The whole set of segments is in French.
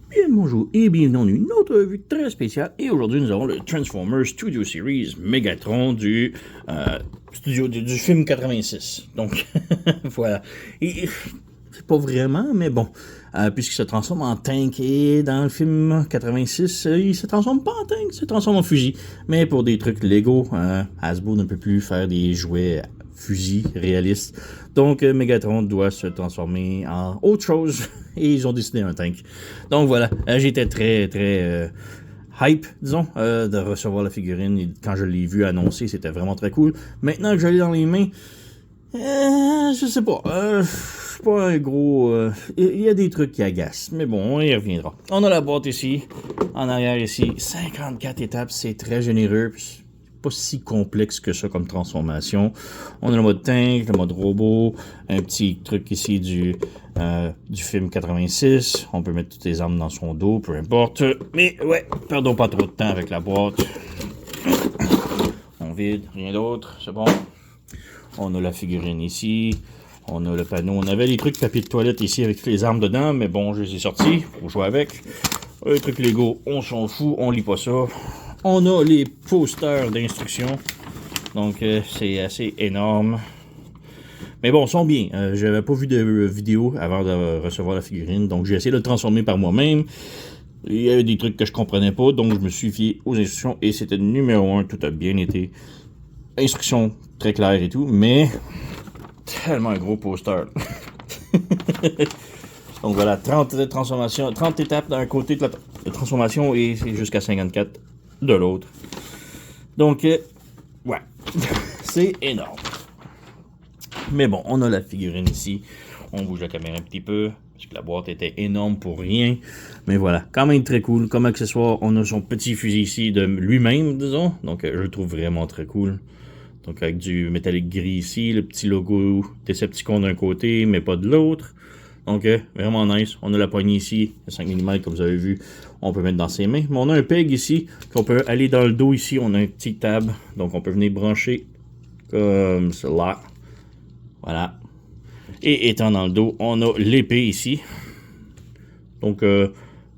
Bien bonjour et bienvenue dans une autre revue très spéciale. Et aujourd'hui, nous avons le Transformers Studio Series Megatron du studio du film 86. Donc, voilà. Et c'est pas vraiment, mais bon. Puisqu'il se transforme en tank et dans le film 86, il se transforme pas en tank, il se transforme en fusil. Mais pour des trucs Lego, Hasbro ne peut plus faire des jouets fusil réaliste. Donc, Megatron doit se transformer en autre chose. Et ils ont décidé un tank. Donc voilà, j'étais très hype, disons, de recevoir la figurine. Et quand je l'ai vu annoncer, c'était vraiment très cool. Maintenant que je l'ai dans les mains, je sais pas. Je suis pas un gros... Il y a des trucs qui agacent. Mais bon, on y reviendra. On a la boîte ici. En arrière ici, 54 étapes. C'est très généreux. Puis pas si complexe que ça comme transformation. On a le mode tank, le mode robot, un petit truc ici du film 86. On peut mettre toutes les armes dans son dos, peu importe. Mais ouais, perdons pas trop de temps avec la boîte. On vide, rien d'autre, c'est bon. On a la figurine ici. On a le panneau. On avait les trucs papier de toilette ici avec toutes les armes dedans, mais bon, je les ai sortis pour jouer avec. Les trucs Lego, on s'en fout, on lit pas ça. On a les posters d'instructions. Donc, c'est assez énorme. Mais bon, ils sont bien. J'avais pas vu de vidéo avant de recevoir la figurine. Donc, j'ai essayé de le transformer par moi-même. Il y avait des trucs que je comprenais pas. Donc, je me suis fié aux instructions. Et c'était numéro 1. Tout a bien été. Instructions très claires et tout. Mais, tellement un gros poster. Donc, voilà. 30 transformations. 30 étapes d'un côté de la transformation. Et c'est jusqu'à 54 de l'autre. Donc, ouais, c'est énorme. Mais bon, on a la figurine ici. On bouge la caméra un petit peu, parce que la boîte était énorme pour rien. Mais voilà, quand même très cool. Comme accessoire, on a son petit fusil ici de lui-même, disons. Donc, je le trouve vraiment très cool. Donc, avec du métallique gris ici, le petit logo Decepticon d'un côté, mais pas de l'autre. Donc, vraiment nice. On a la poignée ici, 5 mm comme vous avez vu. On peut mettre dans ses mains. Mais on a un peg ici, qu'on peut aller dans le dos ici. On a un petit tab, donc on peut venir brancher comme cela. Voilà. Et étant dans le dos, on a l'épée ici. Donc,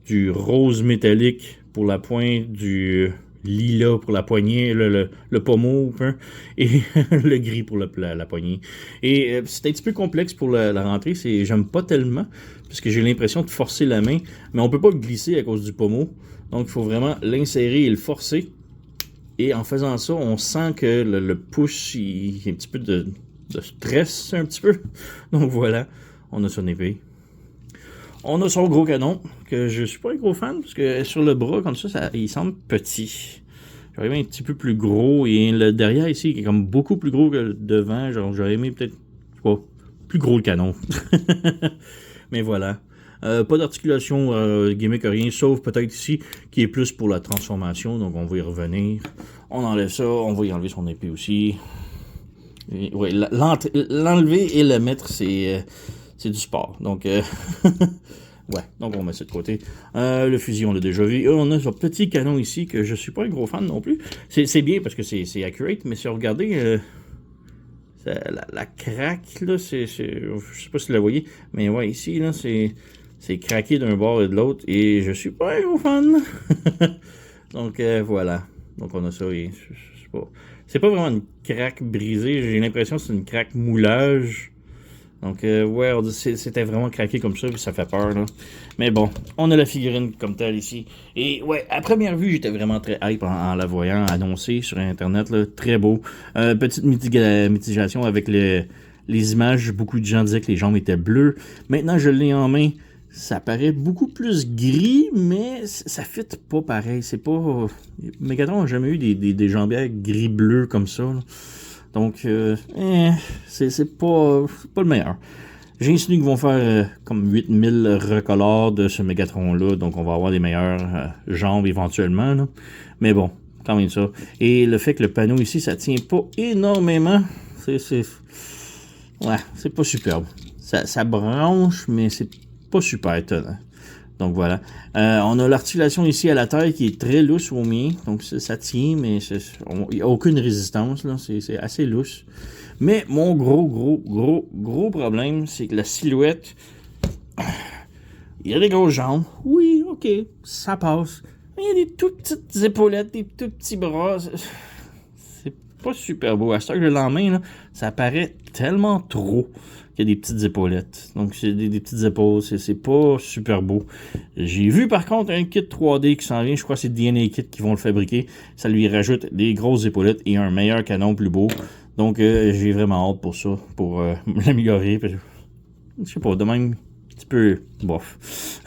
du rose métallique pour la pointe, du lilas pour la poignée, le pommeau, hein, et le gris pour la poignée. Et c'est un petit peu complexe pour la rentrée, j'aime pas tellement, parce que j'ai l'impression de forcer la main, mais on peut pas glisser à cause du pommeau, donc il faut vraiment l'insérer et le forcer. Et en faisant ça, on sent que le push, il y a un petit peu de stress, un petit peu. Donc voilà, on a son épée. On a son gros canon, que je suis pas un gros fan, parce que sur le bras, comme ça il semble petit. J'aurais aimé un petit peu plus gros, et le derrière ici, qui est comme beaucoup plus gros que le devant, genre j'aurais aimé peut-être, je sais pas, plus gros le canon. Mais voilà. Pas d'articulation gimmick, rien, sauf peut-être ici, qui est plus pour la transformation, donc on va y revenir. On enlève ça, on va y enlever son épée aussi. Oui, l'enlever et le mettre, c'est du sport. Donc, ouais, donc on met ça de côté. Le fusil, on l'a déjà vu. On a ce petit canon ici que je suis pas un gros fan non plus. C'est bien parce que c'est accurate, mais si vous regardez la craque, là, je sais pas si vous la voyez, mais ouais, ici, là, c'est craqué d'un bord et de l'autre, et je suis pas un gros fan. Donc, voilà. Donc, on a ça, et je sais pas. C'est pas vraiment une craque brisée, j'ai l'impression que c'est une craque moulage. Donc, ouais, c'était vraiment craqué comme ça, puis ça fait peur, là. Mais bon, on a la figurine comme telle ici. Et ouais, à première vue, j'étais vraiment très hype en la voyant annoncer sur Internet, là. Très beau. Petite mitigation avec les images. Beaucoup de gens disaient que les jambes étaient bleues. Maintenant, je l'ai en main. Ça paraît beaucoup plus gris, mais ça fit pas pareil. C'est pas... Megatron n'a jamais eu des jambières gris-bleu comme ça, là. Donc, c'est pas le meilleur. J'ai insinué qu'ils vont faire comme 8000 recolores de ce Megatron-là, donc on va avoir des meilleures jambes éventuellement, là. Mais bon, quand même ça. Et le fait que le panneau ici, ça tient pas énormément, ouais, c'est pas superbe. Ça branche, mais c'est pas super étonnant. Donc voilà. On a l'articulation ici à la taille qui est très lousse au mien. Donc ça tient, mais il n'y a aucune résistance, là. C'est assez lousse. Mais mon gros problème, c'est que la silhouette, il y a des grosses jambes. Oui, ok, OK, ça passe. Mais il y a des toutes petites épaulettes, des tout petits bras. C'est pas super beau. À ce que je l'ai en main, là, ça paraît tellement trop qu'il y a des petites épaulettes. Donc, c'est des petites épaules. C'est pas super beau. J'ai vu, par contre, un kit 3D qui s'en vient. Je crois que c'est DNA Kit qui vont le fabriquer. Ça lui rajoute des grosses épaulettes et un meilleur canon plus beau. Donc, j'ai vraiment hâte pour ça, pour l'améliorer. Je sais pas, de même, un petit peu bof.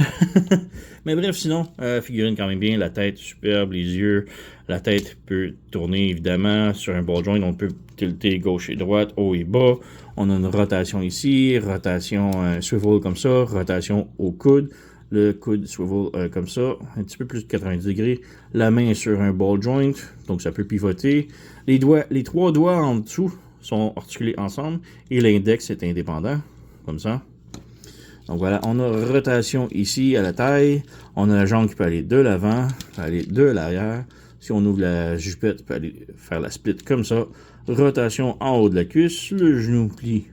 Mais bref, sinon, figurine quand même bien, la tête superbe, les yeux, la tête peut tourner évidemment sur un ball joint, on peut tilter gauche et droite, haut et bas. On a une rotation ici, rotation swivel comme ça, rotation au coude, le coude swivel comme ça, un petit peu plus de 90 degrés. La main est sur un ball joint, donc ça peut pivoter. Les trois doigts en dessous sont articulés ensemble et l'index est indépendant, comme ça. Donc voilà, on a rotation ici à la taille. On a la jambe qui peut aller de l'avant, aller de l'arrière. Si on ouvre la jupette, peut aller faire la split comme ça. Rotation en haut de la cuisse. Le genou plie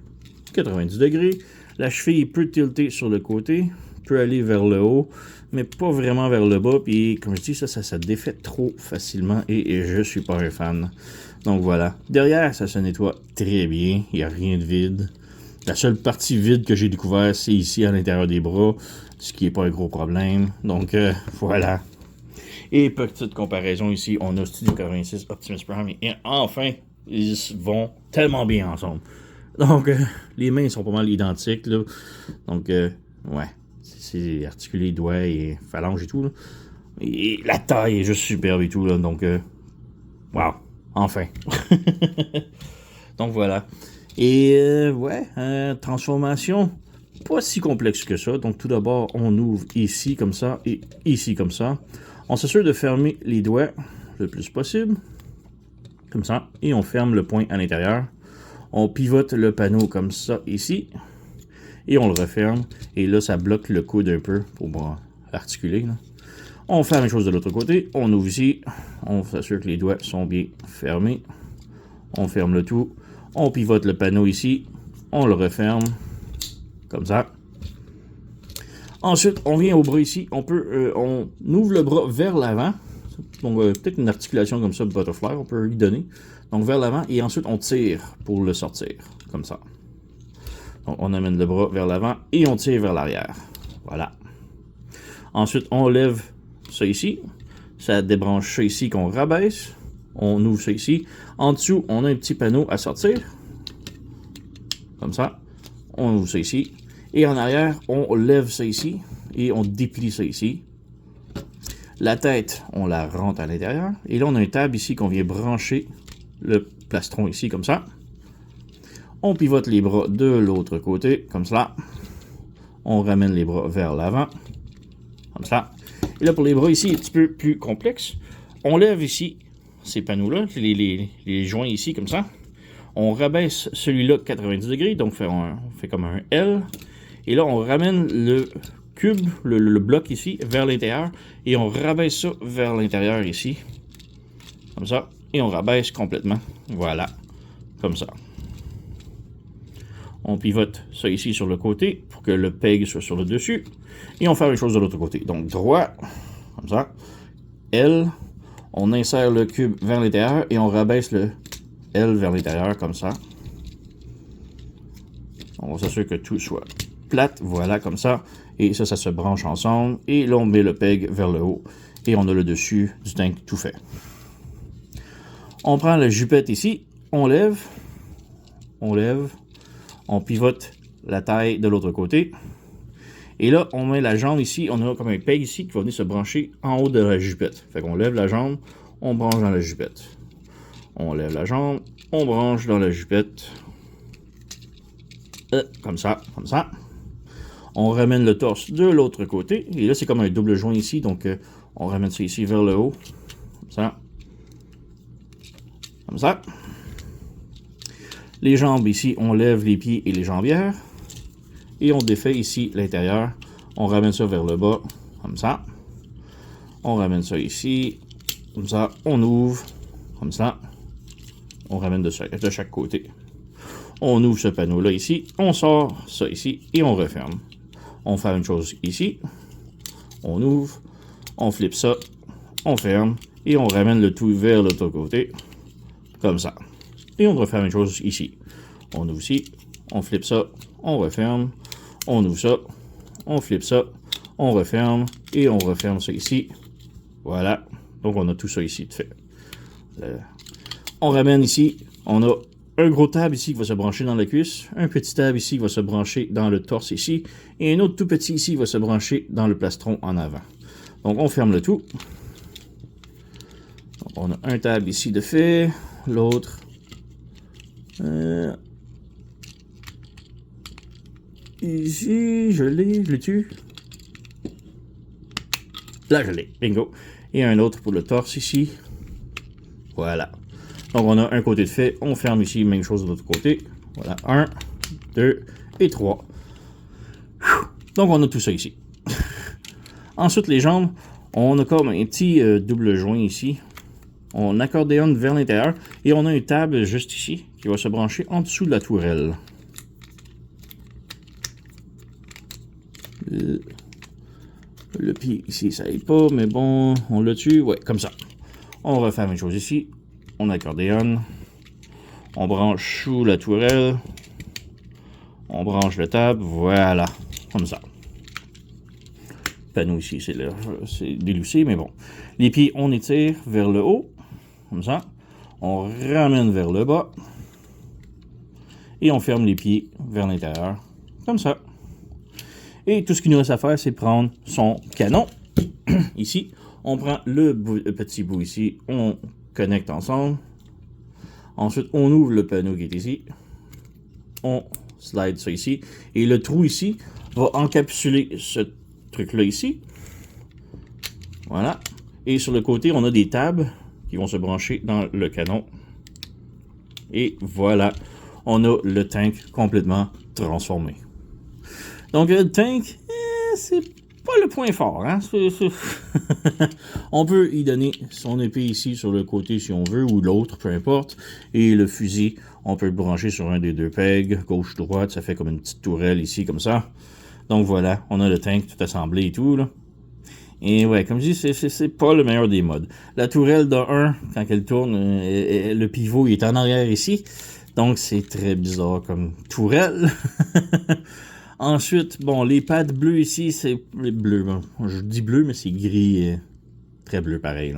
90 degrés. La cheville peut tilter sur le côté, peut aller vers le haut, mais pas vraiment vers le bas. Puis comme je dis, ça défait trop facilement et je suis pas un fan. Donc voilà. Derrière, ça se nettoie très bien. Il n'y a rien de vide. La seule partie vide que j'ai découvert, c'est ici à l'intérieur des bras, ce qui n'est pas un gros problème. Donc voilà. Et petite comparaison ici, on a Studio 86, Optimus Prime, et enfin, ils vont tellement bien ensemble. Donc les mains sont pas mal identiques, là. Donc ouais, c'est articulé, doigts et phalanges et tout, là. Et la taille est juste superbe et tout, là. Donc wow, enfin. Donc voilà. Et ouais, transformation, pas si complexe que ça. Donc tout d'abord, on ouvre ici comme ça et ici comme ça. On s'assure de fermer les doigts le plus possible, comme ça, et on ferme le point à l'intérieur. On pivote le panneau comme ça ici, et on le referme. Et là, ça bloque le coude un peu pour articuler, là. On fait la même chose de l'autre côté. On ouvre ici, on s'assure que les doigts sont bien fermés. On ferme le tout. On pivote le panneau ici, on le referme, comme ça. Ensuite, on vient au bras ici, on ouvre le bras vers l'avant. Donc, peut-être une articulation comme ça, butterfly, on peut lui donner. Donc, vers l'avant, et ensuite, on tire pour le sortir, comme ça. Donc, on amène le bras vers l'avant et on tire vers l'arrière. Voilà. Ensuite, on lève ça ici. Ça débranche ça ici qu'on rabaisse. On ouvre ça ici. En dessous, on a un petit panneau à sortir. Comme ça. On ouvre ça ici. Et en arrière, on lève ça ici. Et on déplie ça ici. La tête, on la rentre à l'intérieur. Et là, on a un tab ici qu'on vient brancher le plastron ici, comme ça. On pivote les bras de l'autre côté, comme ça. On ramène les bras vers l'avant. Comme ça. Et là, pour les bras ici, un petit peu plus complexe. On lève ici ces panneaux-là, les joints ici, comme ça. On rabaisse celui-là 90 degrés, donc on fait comme un L. Et là, on ramène le cube, le bloc ici, vers l'intérieur. Et on rabaisse ça vers l'intérieur ici. Comme ça. Et on rabaisse complètement. Voilà. Comme ça. On pivote ça ici sur le côté pour que le peg soit sur le dessus. Et on fait la même chose de l'autre côté. Donc, droit, comme ça. L. On insère le cube vers l'intérieur et on rabaisse le L vers l'intérieur comme ça. On va s'assurer que tout soit plate, voilà, comme ça. Et ça se branche ensemble. Et là, on met le peg vers le haut. Et on a le dessus du tank tout fait. On prend la jupette ici, on lève, on pivote la taille de l'autre côté. Et là, on met la jambe ici, on a comme un peg ici qui va venir se brancher en haut de la jupette. Fait qu'on lève la jambe, on branche dans la jupette. On lève la jambe, on branche dans la jupette. Comme ça, comme ça. On ramène le torse de l'autre côté. Et là, c'est comme un double joint ici, donc on ramène ça ici vers le haut. Comme ça. Comme ça. Les jambes ici, on lève les pieds et les jambières. Et on défait ici l'intérieur. On ramène ça vers le bas, comme ça. On ramène ça ici, comme ça. On ouvre, comme ça. On ramène de chaque côté. On ouvre ce panneau-là ici. On sort ça ici et on referme. On fait une chose ici. On ouvre, On flippe ça, on ferme, et on ramène le tout vers l'autre côté, comme ça. Et on devrait faire une chose ici. On ouvre ici, on flippe ça, on referme, on ouvre ça, on flippe ça, on referme, et on referme ça ici. Voilà, donc on a tout ça ici de fait. On ramène ici, on a un gros tab ici qui va se brancher dans la cuisse, un petit tab ici qui va se brancher dans le torse ici, et un autre tout petit ici qui va se brancher dans le plastron en avant. Donc on ferme le tout. Donc, on a un tab ici de fait, l'autre. Ici, je l'ai tue. Là, je l'ai, bingo. Et un autre pour le torse ici. Voilà. Donc, on a un côté de fait. On ferme ici, même chose de l'autre côté. Voilà, 1, 2 et 3. Donc, on a tout ça ici. Ensuite, les jambes, on a comme un petit double joint ici. On accordéonne vers l'intérieur. Et on a un tab juste ici qui va se brancher en dessous de la tourelle. Le pied ici, ça aide pas, mais bon, on l'a tue. Ouais, comme ça. On va faire une chose ici. On accordéonne. On branche sous la tourelle. On branche le tab. Voilà. Comme ça. Le panneau ici, c'est déloussé, mais bon. Les pieds, on étire vers le haut. Comme ça. On ramène vers le bas. Et on ferme les pieds vers l'intérieur. Comme ça. Et tout ce qu'il nous reste à faire, c'est prendre son canon. Ici, on prend le petit bout ici, on connecte ensemble. Ensuite, on ouvre le panneau qui est ici. On slide ça ici. Et le trou ici va encapsuler ce truc-là ici. Voilà. Et sur le côté, on a des tabs qui vont se brancher dans le canon. Et voilà, on a le tank complètement transformé. Donc, le tank, c'est pas le point fort. Hein? On peut y donner son épée ici sur le côté si on veut, ou l'autre, peu importe. Et le fusil, on peut le brancher sur un des deux pegs, gauche-droite, ça fait comme une petite tourelle ici, comme ça. Donc voilà, on a le tank tout assemblé et tout, là. Et ouais, comme je dis, c'est pas le meilleur des modes. La tourelle de 1, quand elle tourne, le pivot il est en arrière ici. Donc c'est très bizarre comme tourelle. Ensuite, bon, les pads bleus ici, c'est bleu. Bon, je dis bleu, mais c'est gris, très bleu pareil.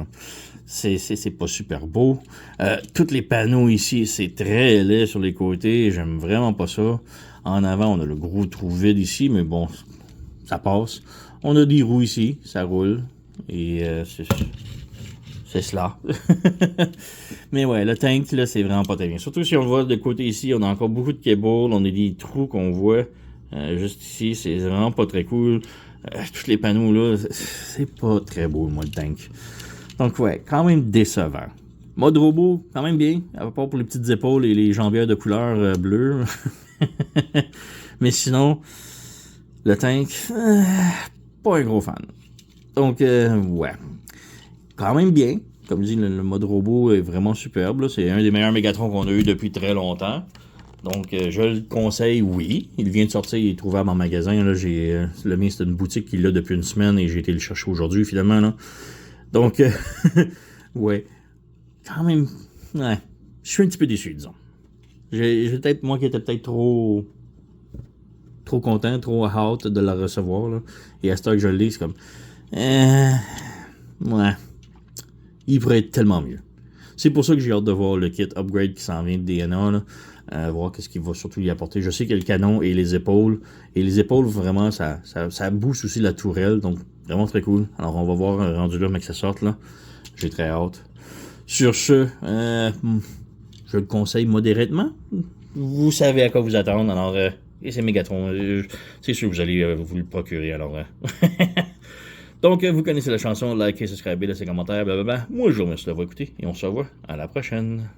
C'est pas super beau. Tous les panneaux ici, c'est très laid sur les côtés. J'aime vraiment pas ça. En avant, on a le gros trou vide ici, mais bon, ça passe. On a des roues ici, ça roule. Et c'est cela. Mais ouais, le tank, là, c'est vraiment pas très bien. Surtout si on le voit de côté ici, on a encore beaucoup de cables. On a des trous qu'on voit. Juste ici, c'est vraiment pas très cool. Tous les panneaux là, c'est pas très beau, moi, le tank. Donc ouais, quand même décevant. Mode robot, quand même bien, à part pour les petites épaules et les jambières de couleur bleue. Mais sinon, le tank, pas un gros fan. Donc ouais, quand même bien. Comme dit, le mode robot est vraiment superbe. C'est un des meilleurs Megatron qu'on a eu depuis très longtemps. Donc, je le conseille, oui. Il vient de sortir, il est trouvable en magasin. Là, le mien, c'est une boutique qui l'a depuis une semaine et j'ai été le chercher aujourd'hui, finalement. Là. Donc, ouais. Quand même, ouais. Je suis un petit peu déçu, disons. J'ai peut-être, moi qui étais peut-être trop content, trop hâte de la recevoir. Là. Et à ce temps que je l'ai, c'est comme... ouais. Il pourrait être tellement mieux. C'est pour ça que j'ai hâte de voir le kit upgrade qui s'en vient de DNA, là. Voir qu'est-ce qu'il va surtout y apporter. Je sais qu'il y a le canon et les épaules. Et les épaules, vraiment, ça booste aussi la tourelle. Donc, vraiment très cool. Alors, on va voir rendu là, mais que ça sorte, là. J'ai très hâte. Sur ce, je le conseille modérément. Vous savez à quoi vous attendre. Alors, et c'est Megatron. C'est sûr que vous allez vous le procurer. Alors, donc, vous connaissez la chanson. Likez, subscribez, laissez un commentaire, blablabla. Moi, je vous remercie d'avoir écouté. Et on se revoit à la prochaine.